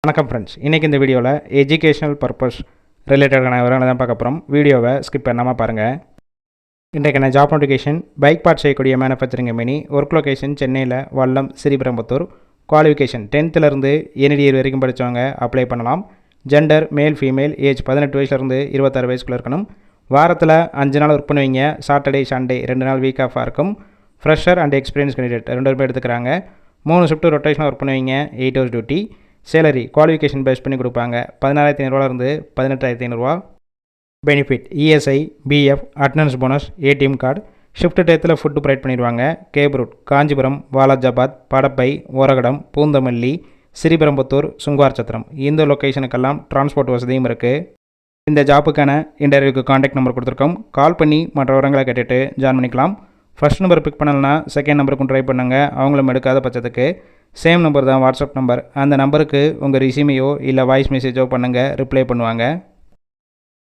வணக்கம் ஃப்ரெண்ட்ஸ், இன்றைக்கி இந்த வீடியோவில் எஜுகேஷனல் பர்பஸ் ரிலேட்டடான விவரங்களை தான் பார்க்க போகிறோம். வீடியோவை ஸ்கிப் பண்ணாமல் பாருங்கள். இன்றைக்கான ஜாப் நோட்டிஃபிகேஷன் பைக் பார்ட் செய்யக்கூடிய மேனுஃபேக்சரிங் கம்பெனி. ஒர்க் லொகேஷன் சென்னையில் வல்லம், ஸ்ரீபெரும்புத்தூர். குவாலிஃபிகேஷன் 10th NED வரைக்கும் படித்தவங்க அப்ளை பண்ணலாம். ஜெண்டர் மேல் ஃபீமேல், ஏஜ் 18 வயசுலேருந்து 26 வயசுக்குள்ளே இருக்கணும். வாரத்தில் 5 நாள் ஒர்க் பண்ணுவீங்க. சாட்டர்டே சண்டே 2 நாள் வீக் ஆஃபாக இருக்கும். ஃப்ரெஷர் அண்ட் எக்ஸ்பீரியன்ஸ் கேண்டிடேட் 2 பேர் எடுத்துக்கிறாங்க. 3 ஷிஃப்ட் ரொட்டேஷனாக ஒர்க் பண்ணுவீங்க. 8 hours duty. Salary qualification base பண்ணி கொடுப்பாங்க. 17,500 18,500. Benefit ESI, PF, attendance bonus, ATM card. Shift டயத்தில் ஃபுட்டு ப்ரொவைட் பண்ணிடுவாங்க. Cab route Kanchipuram, Walajabad, Padappai, Oragadam, Poonamallee, Sriperumbudur, Sunguvar Chatram. இந்த லொக்கேஷனுக்கெல்லாம் டிரான்ஸ்போர்ட் வசதியும் இருக்குது. இந்த ஜாப்புக்கான இன்டர்வியூக்கு காண்டாக்ட் நம்பர் கொடுத்துருக்கோம். கால் பண்ணி மற்ற விவரங்களை கேட்டுட்டு ஜாயின் பண்ணிக்கலாம். ஃபர்ஸ்ட் நம்பர் பிக் பண்ணலன்னா செகண்ட் நம்பருக்கும் ட்ரை பண்ணுங்கள். அவங்களும் எடுக்காத பட்சத்துக்கு சேம் நம்பர் தான் வாட்ஸ்அப் நம்பர். அந்த நம்பருக்கு உங்கள் ரிசியூமையோ இல்லை வாய்ஸ் மெசேஜோ பண்ணுங்கள், ரிப்ளை பண்ணுவாங்க.